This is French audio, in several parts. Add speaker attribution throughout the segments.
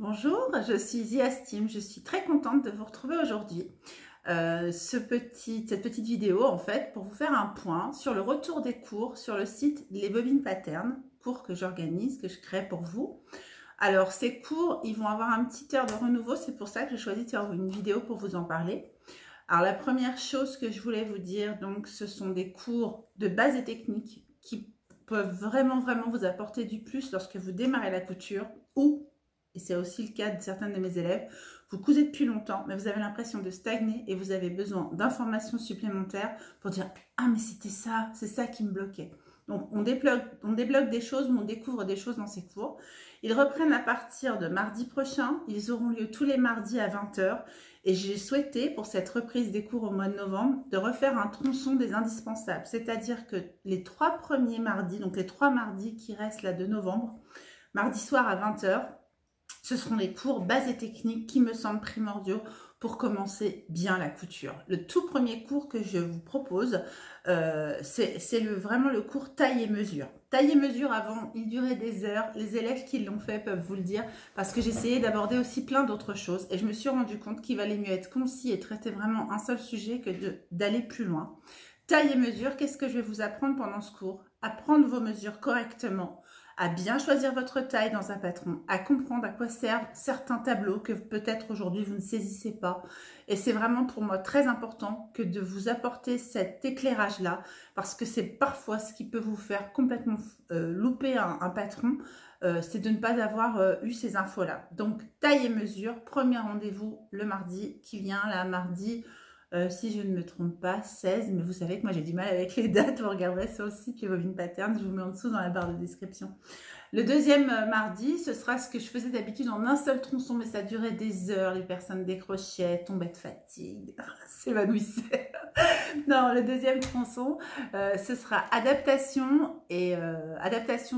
Speaker 1: Bonjour, je suis Ziastime, je suis très contente de vous retrouver aujourd'hui. Cette petite vidéo en fait pour vous faire un point sur le retour des cours sur le site Les Bobines Pattern, cours que j'organise, que je crée pour vous. Alors ces cours, ils vont avoir un petit air de renouveau, c'est pour ça que j'ai choisi de faire une vidéo pour vous en parler. Alors la première chose que je voulais vous dire, donc ce sont des cours de base et techniques qui peuvent vraiment vous apporter du plus lorsque vous démarrez la couture ou, et c'est aussi le cas de certains de mes élèves, vous cousez depuis longtemps, mais vous avez l'impression de stagner et vous avez besoin d'informations supplémentaires pour dire « Ah, mais c'était ça, c'est ça qui me bloquait ». Donc, on débloque des choses, on découvre des choses dans ces cours. Ils reprennent à partir de mardi prochain. Ils auront lieu tous les mardis à 20 h. Et j'ai souhaité, pour cette reprise des cours au mois de novembre, de refaire un tronçon des indispensables. C'est-à-dire que les 3 premiers mardis, donc les 3 mardis qui restent là de novembre, mardi soir à 20 h, ce seront les cours bases et techniques qui me semblent primordiaux pour commencer bien la couture. Le tout premier cours que je vous propose, c'est vraiment le cours taille et mesure. Taille et mesure, avant, il durait des heures. Les élèves qui l'ont fait peuvent vous le dire, parce que j'essayais d'aborder aussi plein d'autres choses. Et je me suis rendu compte qu'il valait mieux être concis et traiter vraiment un seul sujet que d'aller plus loin. Taille et mesure, qu'est-ce que je vais vous apprendre pendant ce cours? À prendre vos mesures correctement, à bien choisir votre taille dans un patron, à comprendre à quoi servent certains tableaux que peut-être aujourd'hui vous ne saisissez pas. Et c'est vraiment pour moi très important que de vous apporter cet éclairage-là, parce que c'est parfois ce qui peut vous faire complètement louper un patron, c'est de ne pas avoir eu ces infos-là. Donc, taille et mesure, premier rendez-vous le mardi qui vient, là, mardi... si je ne me trompe pas, 16, mais vous savez que moi j'ai du mal avec les dates, vous regarderez sur le site Les Bobines Pattern, je vous mets en dessous dans la barre de description. Le deuxième mardi, ce sera ce que je faisais d'habitude en un seul tronçon, mais ça durait des heures, les personnes décrochaient, tombaient de fatigue, s'évanouissaient. Non, le deuxième tronçon, ce sera adaptation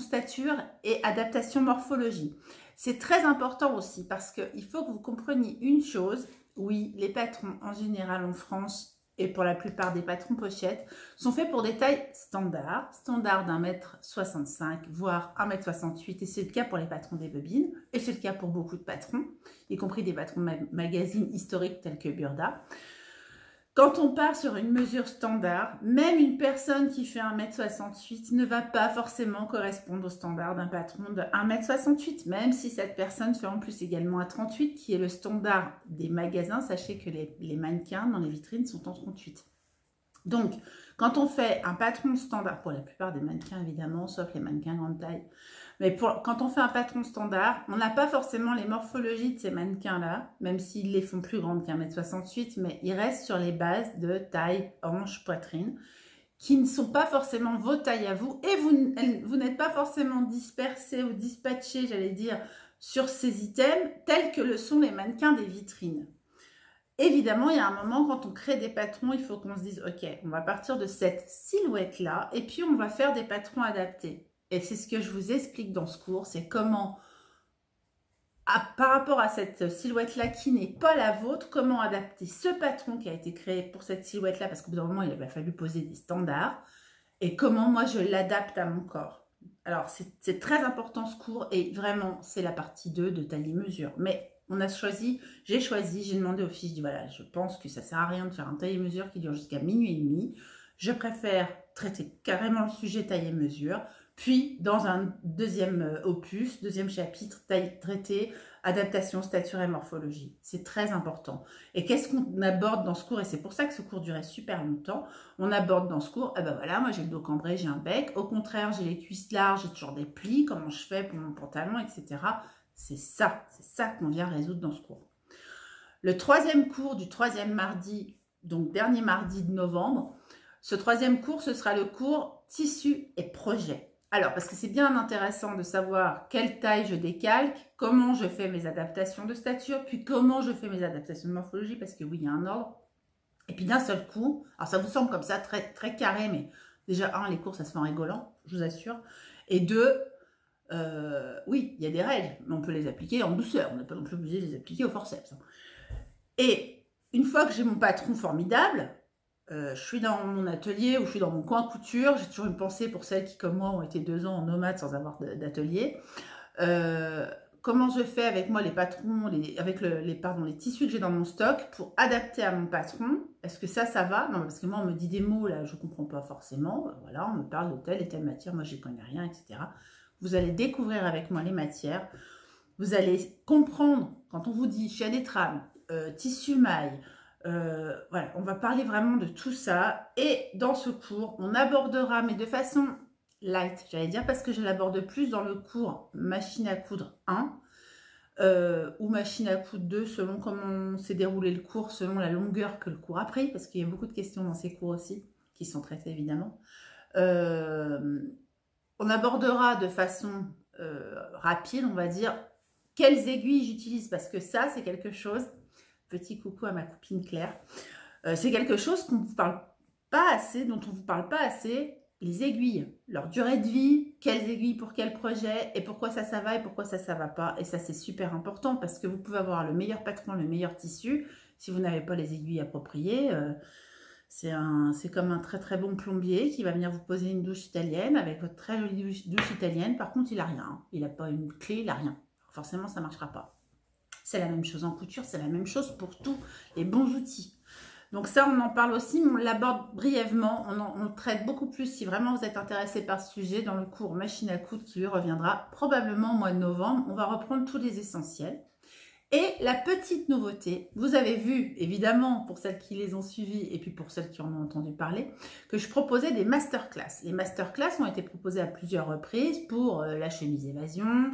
Speaker 1: stature et adaptation morphologie. C'est très important aussi parce qu'il faut que vous compreniez une chose. Oui, les patrons en général en France et pour la plupart des patrons pochettes sont faits pour des tailles standards d'1,65 m, voire 1,68 m, et c'est le cas pour les patrons des bobines, et c'est le cas pour beaucoup de patrons, y compris des patrons de magazines historiques tels que Burda. Quand on part sur une mesure standard, même une personne qui fait 1,68 m ne va pas forcément correspondre au standard d'un patron de 1,68 m, même si cette personne fait en plus également un 38, qui est le standard des magasins. Sachez que les mannequins dans les vitrines sont en 38. Donc, quand on fait un patron standard, pour la plupart des mannequins évidemment, sauf les mannequins grande taille, mais quand on fait un patron standard, on n'a pas forcément les morphologies de ces mannequins-là, même s'ils les font plus grandes qu'1,68 m, mais ils restent sur les bases de taille, hanche, poitrine, qui ne sont pas forcément vos tailles à vous, et vous n'êtes pas forcément dispersés ou dispatchés, j'allais dire, sur ces items, tels que le sont les mannequins des vitrines. Évidemment, il y a un moment, quand on crée des patrons, il faut qu'on se dise, ok, on va partir de cette silhouette-là, et puis on va faire des patrons adaptés. Et c'est ce que je vous explique dans ce cours, c'est comment, par rapport à cette silhouette-là qui n'est pas la vôtre, comment adapter ce patron qui a été créé pour cette silhouette-là, parce qu'au bout d'un moment, il a fallu poser des standards, et comment moi je l'adapte à mon corps. Alors, c'est très important ce cours, et vraiment, c'est la partie 2 de taille et mesure. Mais j'ai demandé aux filles, je dis voilà, je pense que ça ne sert à rien de faire un taille et mesure qui dure jusqu'à minuit et demi. Je préfère traiter carrément le sujet taille et mesure. Puis, dans un deuxième opus, deuxième chapitre, traiter adaptation, stature et morphologie. C'est très important. Et qu'est-ce qu'on aborde dans ce cours? Et c'est pour ça que ce cours durait super longtemps. On aborde dans ce cours, ben voilà, moi j'ai le dos cambré, j'ai un bec. Au contraire, j'ai les cuisses larges, j'ai toujours des plis. Comment je fais pour mon pantalon, etc. C'est ça qu'on vient résoudre dans ce cours. Le troisième cours du troisième mardi, donc dernier mardi de novembre, ce troisième cours, ce sera le cours tissu et projet. Alors, parce que c'est bien intéressant de savoir quelle taille je décalque, comment je fais mes adaptations de stature, puis comment je fais mes adaptations de morphologie, parce que oui, il y a un ordre. Et puis d'un seul coup, alors ça vous semble comme ça très, très carré, mais déjà, un, les cours, ça se fait en rigolant, je vous assure. Et deux, oui, il y a des règles, mais on peut les appliquer en douceur. On n'est pas non plus obligé de les appliquer au forceps. Et une fois que j'ai mon patron formidable, je suis dans mon atelier ou je suis dans mon coin couture. J'ai toujours une pensée pour celles qui, comme moi, ont été 2 ans en nomade sans avoir d'atelier. comment je fais avec moi les patrons, les tissus que j'ai dans mon stock pour adapter à mon patron. Est-ce que ça va? Non, parce que moi, on me dit des mots, là, je ne comprends pas forcément. Voilà, on me parle de telle et telle matière, moi, je n'y connais rien, etc. Vous allez découvrir avec moi les matières. Vous allez comprendre, quand on vous dit chien des trames, tissu maille, voilà, on va parler vraiment de tout ça. Et dans ce cours, on abordera, mais de façon light, j'allais dire, parce que je l'aborde plus dans le cours machine à coudre 1 ou machine à coudre 2, selon comment s'est déroulé le cours, selon la longueur que le cours a pris, parce qu'il y a beaucoup de questions dans ces cours aussi, qui sont traitées évidemment. On abordera de façon rapide, on va dire, quelles aiguilles j'utilise, parce que ça, c'est quelque chose, petit coucou à ma copine Claire, c'est quelque chose qu'on ne vous parle pas assez, dont on ne vous parle pas assez, les aiguilles, leur durée de vie, quelles aiguilles pour quel projet, et pourquoi ça va et pourquoi ça va pas. Et ça, c'est super important, parce que vous pouvez avoir le meilleur patron, le meilleur tissu, si vous n'avez pas les aiguilles appropriées, c'est comme un très très bon plombier qui va venir vous poser une douche italienne avec votre très jolie douche italienne. Par contre, il n'a rien. Hein. Il n'a pas une clé, il n'a rien. Forcément, ça ne marchera pas. C'est la même chose en couture, c'est la même chose pour tous les bons outils. Donc ça, on en parle aussi, mais on l'aborde brièvement. On le traite beaucoup plus si vraiment vous êtes intéressé par ce sujet dans le cours machine à coudre qui lui reviendra probablement au mois de novembre. On va reprendre tous les essentiels. Et la petite nouveauté, vous avez vu, évidemment, pour celles qui les ont suivies et puis pour celles qui en ont entendu parler, que je proposais des masterclass. Les masterclass ont été proposées à plusieurs reprises pour la chemise évasion,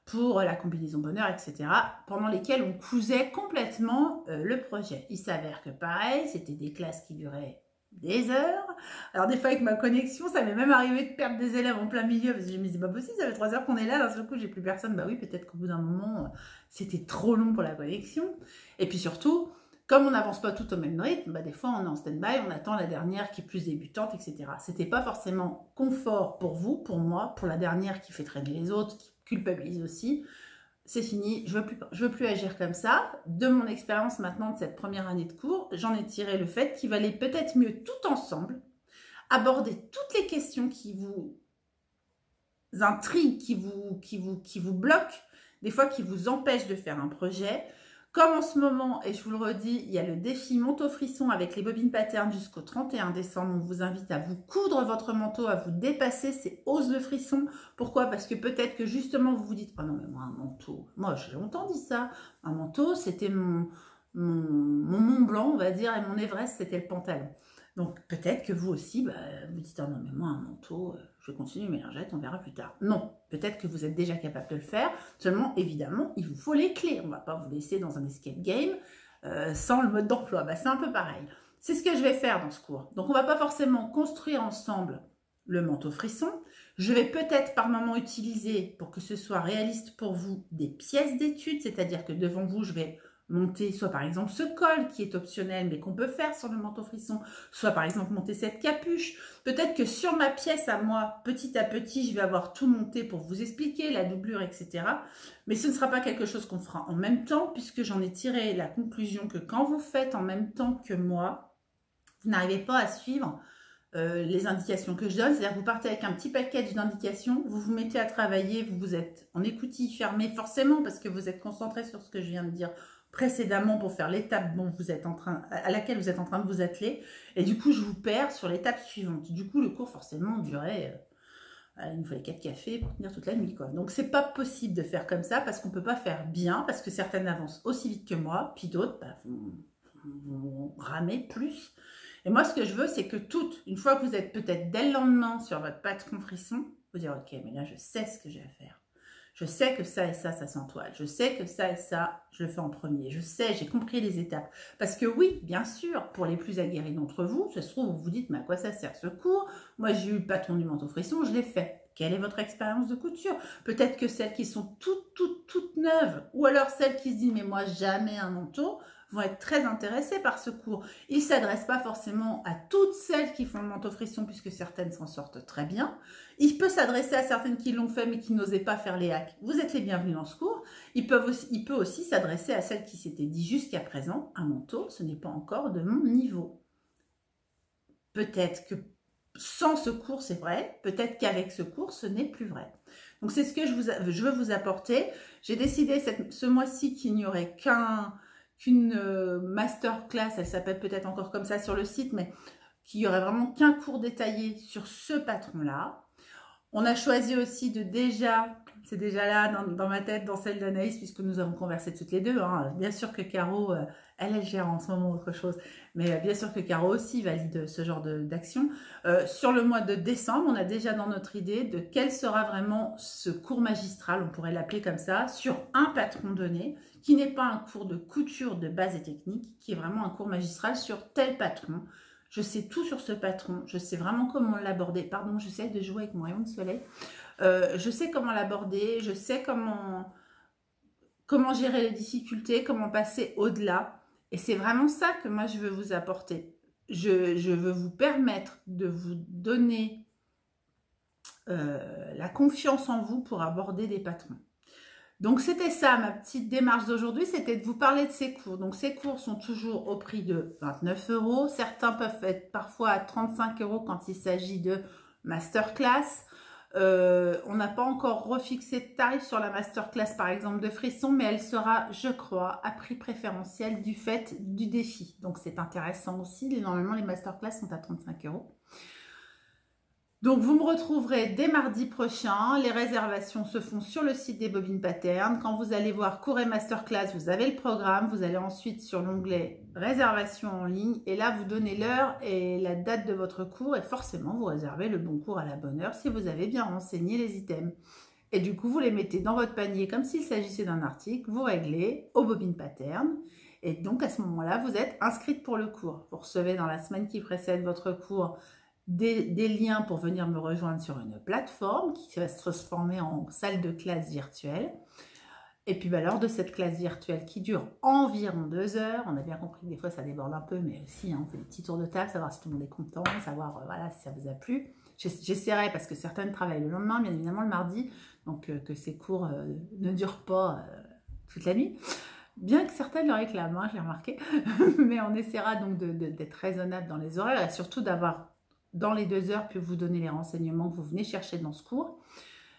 Speaker 1: pour la combinaison bonheur, etc., pendant lesquelles on cousait complètement le projet. Il s'avère que pareil, c'était des classes qui duraient des heures. Alors des fois avec ma connexion, ça m'est même arrivé de perdre des élèves en plein milieu, parce que je me disais, c'est pas possible, ça fait 3 heures qu'on est là, d'un seul coup j'ai plus personne. Bah oui, peut-être qu'au bout d'un moment, c'était trop long pour la connexion. Et puis surtout, comme on n'avance pas tout au même rythme, bah des fois on est en stand-by, on attend la dernière qui est plus débutante, etc. C'était pas forcément confort pour vous, pour moi, pour la dernière qui fait traîner les autres, qui culpabilise aussi. C'est fini, je veux plus agir comme ça. De mon expérience maintenant de cette première année de cours, j'en ai tiré le fait qu'il valait peut-être mieux tout ensemble aborder toutes les questions qui vous intriguent, qui vous bloquent, des fois qui vous empêchent de faire un projet. Comme en ce moment, et je vous le redis, il y a le défi manteau frisson avec les bobines pattern jusqu'au 31 décembre. On vous invite à vous coudre votre manteau, à vous dépasser ces hausses de frisson. Pourquoi? Parce que peut-être que justement vous vous dites « Oh non mais moi un manteau, moi j'ai longtemps dit ça, un manteau c'était mon Mont Blanc on va dire et mon Everest c'était le pantalon ». Donc peut-être que vous aussi, vous dites « Oh non mais moi un manteau, je vais continuer mes lingettes, on verra plus tard ». Non, peut-être que vous êtes déjà capable de le faire, seulement évidemment il vous faut les clés. On ne va pas vous laisser dans un escape game sans le mode d'emploi, c'est un peu pareil. C'est ce que je vais faire dans ce cours. Donc on ne va pas forcément construire ensemble le manteau frisson. Je vais peut-être par moment utiliser, pour que ce soit réaliste pour vous, des pièces d'études, c'est-à-dire que devant vous je vais monter soit par exemple ce col qui est optionnel mais qu'on peut faire sur le manteau frisson, soit par exemple monter cette capuche. Peut-être que sur ma pièce à moi, petit à petit, je vais avoir tout monté pour vous expliquer la doublure, etc. Mais ce ne sera pas quelque chose qu'on fera en même temps puisque j'en ai tiré la conclusion que quand vous faites en même temps que moi, vous n'arrivez pas à suivre les indications que je donne. C'est-à-dire que vous partez avec un petit package d'indications, vous vous mettez à travailler, vous êtes en écoutille fermée forcément parce que vous êtes concentré sur ce que je viens de dire précédemment pour faire l'étape dont vous êtes à laquelle vous êtes en train de vous atteler. Et du coup, je vous perds sur l'étape suivante. Du coup, le cours, forcément, durait... il nous fallait 4 cafés pour tenir toute la nuit, quoi. Donc, c'est pas possible de faire comme ça parce qu'on peut pas faire bien, parce que certaines avancent aussi vite que moi, puis d'autres vont ramer plus. Et moi, ce que je veux, c'est que toutes, une fois que vous êtes peut-être dès le lendemain sur votre patron frisson, vous dire, ok, mais là, je sais ce que j'ai à faire. Je sais que ça et ça s'entoile. Je sais que ça et ça, je le fais en premier. Je sais, j'ai compris les étapes. Parce que oui, bien sûr, pour les plus aguerris d'entre vous, ça se trouve, vous vous dites, mais à quoi ça sert ce cours? Moi, j'ai eu le patron du manteau frisson, je l'ai fait. Quelle est votre expérience de couture? Peut-être que celles qui sont toutes neuves, ou alors celles qui se disent, mais moi, jamais un manteau, vont être très intéressées par ce cours. Il ne s'adresse pas forcément à toutes celles qui font le manteau frisson, puisque certaines s'en sortent très bien. Il peut s'adresser à certaines qui l'ont fait, mais qui n'osaient pas faire les hacks. Vous êtes les bienvenus dans ce cours. Il peut aussi s'adresser à celles qui s'étaient dit jusqu'à présent, un manteau, ce n'est pas encore de mon niveau. Peut-être que sans ce cours, c'est vrai. Peut-être qu'avec ce cours, ce n'est plus vrai. Donc, c'est ce que je veux vous apporter. J'ai décidé ce mois-ci qu'il n'y aurait qu'une masterclass, elle s'appelle peut-être encore comme ça sur le site, mais qu'il n'y aurait vraiment qu'un cours détaillé sur ce patron-là. On a choisi aussi de c'est déjà là dans ma tête, dans celle d'Anaïs, puisque nous avons conversé toutes les deux. Hein. Bien sûr que Caro, elle gère en ce moment autre chose, mais bien sûr que Caro aussi valide ce genre d'action. Sur le mois de décembre, on a déjà dans notre idée de quel sera vraiment ce cours magistral, on pourrait l'appeler comme ça, sur un patron donné, qui n'est pas un cours de couture de base et technique, qui est vraiment un cours magistral sur tel patron. Je sais tout sur ce patron, je sais vraiment comment l'aborder. Pardon, j'essaie de jouer avec mon rayon de soleil. Je sais comment l'aborder, je sais comment gérer les difficultés, comment passer au-delà. Et c'est vraiment ça que moi, je veux vous apporter. Je veux vous permettre de vous donner la confiance en vous pour aborder des patrons. Donc, c'était ça, ma petite démarche d'aujourd'hui, c'était de vous parler de ces cours. Donc, ces cours sont toujours au prix de 29 €. Certains peuvent être parfois à 35 € quand il s'agit de masterclass. On n'a pas encore refixé de tarif sur la masterclass, par exemple, de Frisson, mais elle sera, je crois, à prix préférentiel du fait du défi. Donc, c'est intéressant aussi. Normalement, les masterclass sont à 35 €. Donc, vous me retrouverez dès mardi prochain. Les réservations se font sur le site des Bobines Pattern. Quand vous allez voir cours et masterclass, vous avez le programme. Vous allez ensuite sur l'onglet réservation en ligne. Et là, vous donnez l'heure et la date de votre cours. Et forcément, vous réservez le bon cours à la bonne heure si vous avez bien renseigné les items. Et du coup, vous les mettez dans votre panier comme s'il s'agissait d'un article. Vous réglez aux Bobines Pattern. Et donc, à ce moment-là, vous êtes inscrite pour le cours. Vous recevez dans la semaine qui précède votre cours des liens pour venir me rejoindre sur une plateforme qui va se transformer en salle de classe virtuelle. Et puis, lors de cette classe virtuelle qui dure environ 2 heures, on a bien compris que des fois ça déborde un peu, mais aussi, on fait des petits tours de table, savoir si tout le monde est content, savoir voilà, si ça vous a plu. J'essaierai, parce que certaines travaillent le lendemain, bien évidemment le mardi, donc que ces cours ne durent pas toute la nuit. Bien que certaines le réclament, hein, je l'ai remarqué, mais on essaiera donc d'être raisonnable dans les horaires et surtout d'avoir dans les 2 heures, puis vous donner les renseignements que vous venez chercher dans ce cours.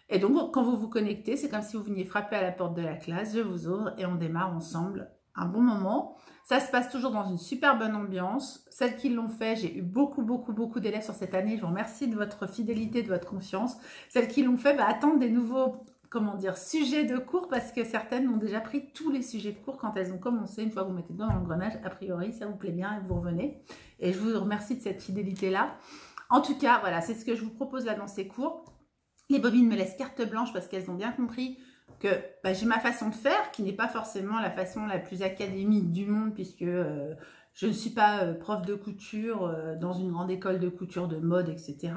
Speaker 1: Et donc, quand vous vous connectez, c'est comme si vous veniez frapper à la porte de la classe, je vous ouvre et on démarre ensemble un bon moment. Ça se passe toujours dans une super bonne ambiance. Celles qui l'ont fait, j'ai eu beaucoup d'élèves sur cette année. Je vous remercie de votre fidélité, de votre confiance. Celles qui l'ont fait, attendent des nouveaux, sujets de cours parce que certaines ont déjà pris tous les sujets de cours quand elles ont commencé. Une fois que vous mettez dedans dans l'engrenage, a priori, ça vous plaît bien et vous revenez. Et je vous remercie de cette fidélité-là. En tout cas, voilà, c'est ce que je vous propose là dans ces cours. Les bobines me laissent carte blanche parce qu'elles ont bien compris que j'ai ma façon de faire, qui n'est pas forcément la façon la plus académique du monde, puisque je ne suis pas prof de couture dans une grande école de couture de mode, etc.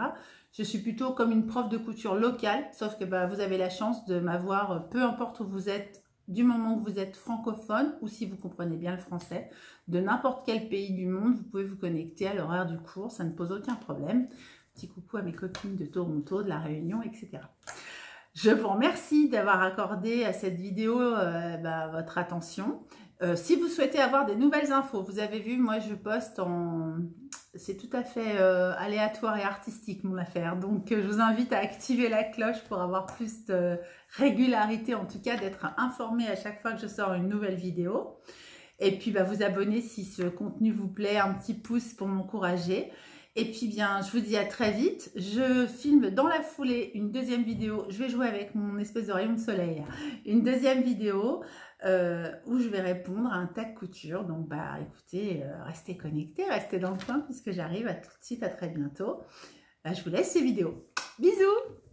Speaker 1: Je suis plutôt comme une prof de couture locale, sauf que vous avez la chance de m'avoir, peu importe où vous êtes, du moment que vous êtes francophone ou si vous comprenez bien le français, de n'importe quel pays du monde, vous pouvez vous connecter à l'horaire du cours, ça ne pose aucun problème. Petit coucou à mes copines de Toronto, de La Réunion, etc. Je vous remercie d'avoir accordé à cette vidéo votre attention. Si vous souhaitez avoir des nouvelles infos, vous avez vu, moi je poste en... C'est tout à fait aléatoire et artistique mon affaire. Donc je vous invite à activer la cloche pour avoir plus de régularité, en tout cas d'être informé à chaque fois que je sors une nouvelle vidéo. Et puis vous abonner si ce contenu vous plaît, un petit pouce pour m'encourager. Et puis je vous dis à très vite. Je filme dans la foulée une deuxième vidéo. Je vais jouer avec mon espèce de rayon de soleil. Une deuxième vidéo où je vais répondre à un tag couture. Donc écoutez, restez connectés, restez dans le coin puisque j'arrive. À tout de suite, à très bientôt. Je vous laisse ces vidéos. Bisous!